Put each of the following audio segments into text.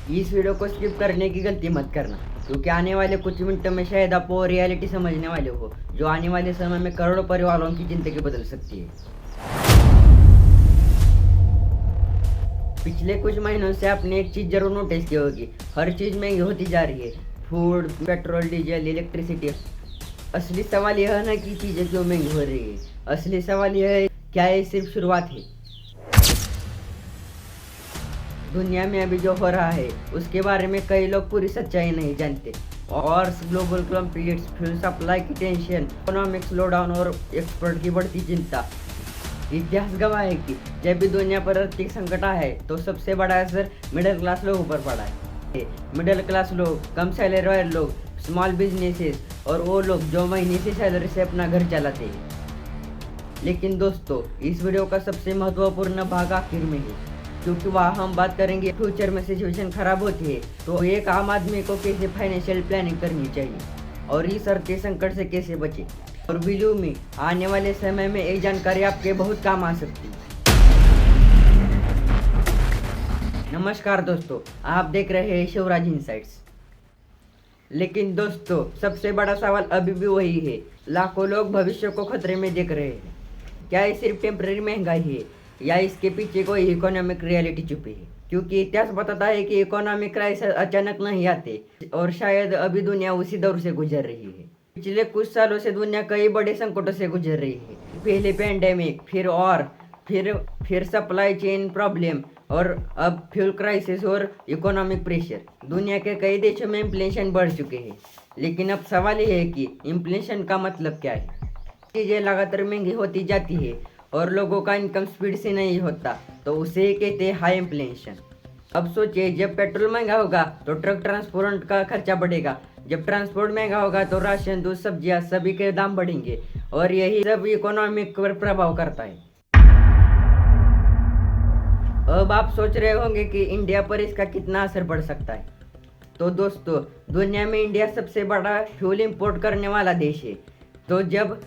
इस वीडियो को स्किप करने की गलती मत करना, क्योंकि आने वाले कुछ मिनटों में शायद आप वो रियलिटी समझने वाले हो जो आने वाले समय में करोड़ों परिवारों की जिंदगी बदल सकती है। पिछले कुछ महीनों से आपने एक चीज़ जरूर नोटिस की होगी, हर चीज़ महंगी होती जा रही है। Food, petrol, diesel, electricity. असली सवाल यह है ना कि चीज़ें क्यों महंगी हो रही है। असली सवाल यह है, क्या ये सिर्फ शुरुआत है। दुनिया में अभी जो हो रहा है उसके बारे में कई लोग पूरी सच्चाई नहीं जानते। और ग्लोबल कॉन्फ्लिक्ट्स, फ्यूल सप्लाई की टेंशन, इकोनॉमिक स्लोडाउन और एक्सपोर्ट की बढ़ती चिंता। इतिहास गवाह है कि जब भी दुनिया पर आर्थिक संकट आया है तो सबसे बड़ा असर मिडिल क्लास लोगों पर पड़ा है। मिडिल क्लास लोग, कम सैलरी वाले लोग, स्मॉल बिजनेसेस और वो लोग जो महीने की सैलरी से अपना घर चलाते हैं। लेकिन दोस्तों, इस वीडियो का सबसे महत्वपूर्ण भाग आखिर में है, क्योंकि वहाँ हम बात करेंगे फ्यूचर में सिचुएशन खराब होती है तो एक आम आदमी को कैसे फाइनेंशियल प्लानिंग करनी चाहिए और इस आर्थिक संकट से कैसे बचे। और बिलीव मी, आने वाले समय में ये जानकारी आपके बहुत काम आ सकती है। नमस्कार दोस्तों, आप देख रहे हैं शिवराज इनसाइट्स। लेकिन दोस्तों, सबसे बड़ा सवाल अभी भी वही है, लाखों लोग भविष्य को खतरे में देख रहे हैं। क्या ये सिर्फ टेम्पररी महंगाई है या इसके पीछे कोई इकोनॉमिक रियलिटी छुपी है? क्योंकि इतिहास बताता है कि इकोनॉमिक क्राइसिस अचानक नहीं आते और शायद अभी दुनिया उसी दौर से गुजर रही है। पिछले कुछ सालों से दुनिया कई बड़े संकटों से गुजर रही है। पहले पैंडेमिक, फिर और फिर सप्लाई चेन प्रॉब्लम और अब फ्यूल क्राइसिस और इकोनॉमिक प्रेशर। दुनिया के कई देशों में इन्फ्लेशन बढ़ चुके हैं। लेकिन अब सवाल यह है कि इन्फ्लेशन का मतलब क्या है। चीज़ें लगातार महंगी होती जाती है और लोगों का इनकम स्पीड से नहीं होता तो उसे कहते हैं हाई इन्फ्लेशन। अब सोचिए, जब पेट्रोल महंगा होगा तो ट्रक ट्रांसपोर्ट का खर्चा बढ़ेगा। जब ट्रांसपोर्ट महंगा होगा तो राशन, दूध, सब्जियां सभी के दाम बढ़ेंगे और यही सब इकोनॉमिक पर प्रभाव करता है। अब आप सोच रहे होंगे कि इंडिया पर इसका कितना असर पड़ सकता है। तो दोस्तों, दुनिया में इंडिया सबसे बड़ा फ्यूल इंपोर्ट करने वाला देश है। तो जब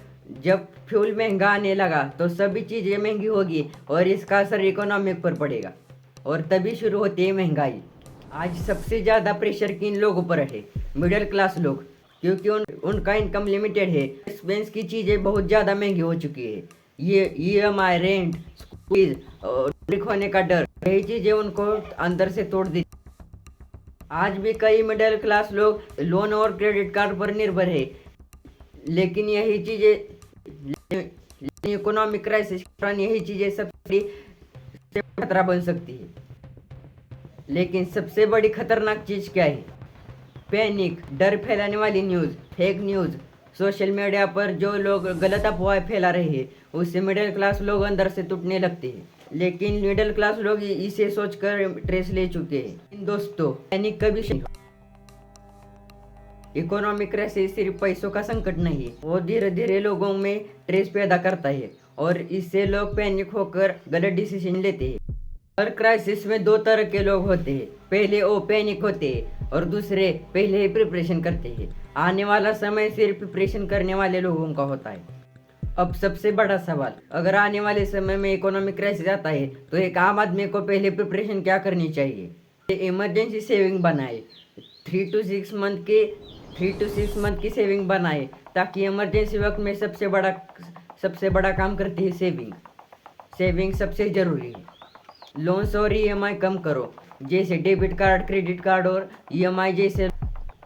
जब फ्यूल महंगा आने लगा तो सभी चीज़ें महंगी होगी और इसका असर इकोनॉमिक पर पड़ेगा और तभी शुरू होती है महंगाई। आज सबसे ज़्यादा प्रेशर किन लोगों पर है? मिडिल क्लास लोग, क्योंकि उनका इनकम लिमिटेड है। एक्सपेंस की चीज़ें बहुत ज़्यादा महंगी हो चुकी है। ये EMI, रेंट, स्कूल और ब्रेक होने का डर, यही चीज़ें उनको अंदर से तोड़ दी। आज भी कई मिडिल क्लास लोग लोन और क्रेडिट कार्ड पर निर्भर है। लेकिन यही चीज़ें इकोनॉमिक क्राइसिस के दौरान यही चीज़ें सबसे खतरा बन सकती है। लेकिन सबसे बड़ी खतरनाक चीज़ क्या है? पैनिक, डर फैलाने वाली news, fake news. Social media पर जो लोग गलत अफवाहें फैला रहे हैं उससे मिडिल क्लास लोग अंदर से टूटने लगते हैं। लेकिन मिडिल क्लास लोग इसे सोचकर ट्रेस ले चुके हैं। दोस्तों, पैनिक कभी नहीं। इकोनॉमिक क्राइसिस सिर्फ पैसों का संकट नहीं है, वो धीरे धीरे लोगों में स्ट्रेस पैदा करता है और इससे लोग पैनिक होकर गलत डिसीजन लेते हैं। हर क्राइसिस में दो तरह के लोग होते हैं, पहले वो पैनिक होते हैं और दूसरे पहले ही प्रिपरेशन करते हैं। आने वाला समय सिर्फ प्रिपरेशन करने वाले लोगों का होता है। अब सबसे बड़ा सवाल, अगर आने वाले समय में इकोनॉमिक क्राइसिस आता है तो एक आम आदमी को पहले प्रिपरेशन क्या करनी चाहिए? इमरजेंसी सेविंग बनाए, 3 to 6 मंथ की सेविंग बनाए, ताकि इमरजेंसी वक्त में सबसे बड़ा काम करती है सेविंग सबसे ज़रूरी है। लोन्स और EMI कम करो, जैसे डेबिट कार्ड, क्रेडिट कार्ड और EMI जैसे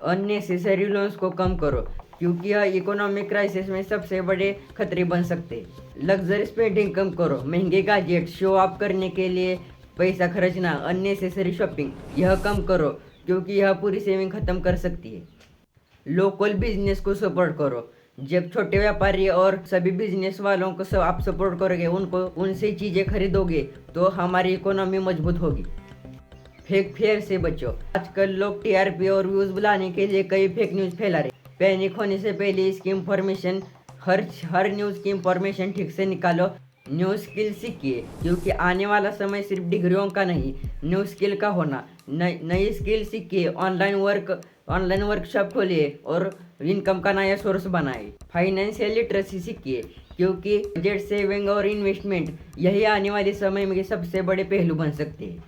अननेसेसरी लोन्स को कम करो, क्योंकि यह इकोनॉमिक क्राइसिस में सबसे बड़े खतरे बन सकते हैं। लग्जरी स्पेंडिंग कम करो, महंगे गैजेट, शो ऑफ करने के लिए पैसा खर्चना, अननेसेसरी शॉपिंग यह कम करो, क्योंकि यह पूरी सेविंग खत्म कर सकती है। लोकल बिजनेस को सपोर्ट करो, जब छोटे व्यापारी और सभी बिजनेस वालों को आप सपोर्ट करोगे, उनसे चीज़ें खरीदोगे तो हमारी इकोनॉमी मजबूत होगी। फेक फेयर से बचो, आजकल लोग TRP और व्यूज बुलाने के लिए कई फेक न्यूज़ फैला रहे। पैनिक होने से पहले इसकी इंफॉर्मेशन, हर न्यूज़ की इंफॉर्मेशन ठीक से निकालो। न्यू स्किल सीखिए, क्योंकि आने वाला समय सिर्फ डिग्रियों का नहीं, न्यू स्किल का होना। नई स्किल सीखिए, ऑनलाइन वर्कशॉप खोलिए और इनकम का नया सोर्स बनाए। फाइनेंशियल लिटरेसी सीखिए, क्योंकि बजट, सेविंग और इन्वेस्टमेंट यही आने वाले समय में सबसे बड़े पहलू बन सकते हैं।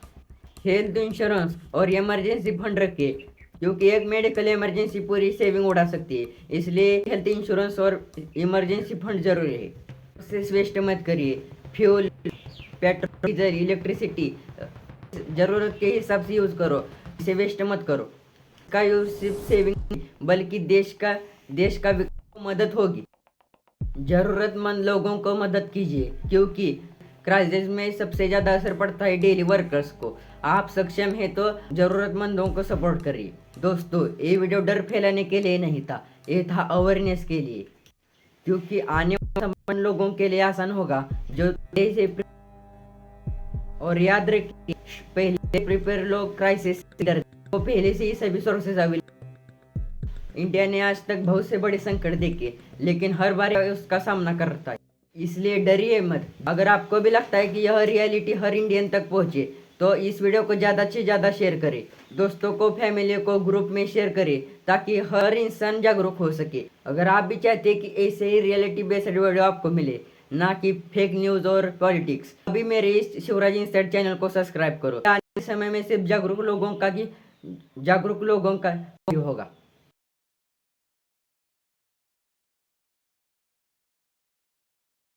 हेल्थ इंश्योरेंस और इमरजेंसी फंड रखिए, क्योंकि एक मेडिकल इमरजेंसी पूरी सेविंग उड़ा सकती है। इसलिए हेल्थ इंश्योरेंस और इमरजेंसी फंड जरूरी है। उससे वेस्ट मत करिए। फ्यूल, पेट्रोल, डीजल, इलेक्ट्रिसिटी जरूरत के हिसाब से यूज़ करो, इसे वेस्ट मत करो। का यूज सिर्फ सेविंग नहीं, बल्कि देश का विकास को मदद होगी। जरूरतमंद लोगों को मदद कीजिए, क्योंकि क्राइसिस में सबसे ज़्यादा असर पड़ता है डेली वर्कर्स को। आप सक्षम हैं तो ज़रूरतमंदों को सपोर्ट करिए। दोस्तों, ये वीडियो डर फैलाने के लिए नहीं था, ये था अवेयरनेस के लिए, क्योंकि आने वाला समय उन लोगों के लिए आसान होगा जो पहले से और याद रखिए, पहले प्रिपेयर लोग क्राइसिस से डरते, वो पहले से ही सभी सोर्सेज अवेलेबल। इंडिया ने आज तक बहुत से बड़े संकट देखे, लेकिन हर बार उसका सामना करता है। इसलिए डरिए मत। अगर आपको भी लगता है कि यह रियलिटी हर इंडियन तक पहुंचे, तो इस वीडियो को ज़्यादा से ज़्यादा शेयर करें। दोस्तों को, फैमिली को ग्रुप में शेयर करें, ताकि हर इंसान जागरूक हो सके। अगर आप भी चाहते हैं कि ऐसे ही रियलिटी बेस्ड वीडियो आपको मिले, ना कि फेक न्यूज़ और पॉलिटिक्स, अभी मेरे इस शिवराज इंसाइट चैनल को सब्सक्राइब करो। आने के समय में सिर्फ जागरूक लोगों का होगा।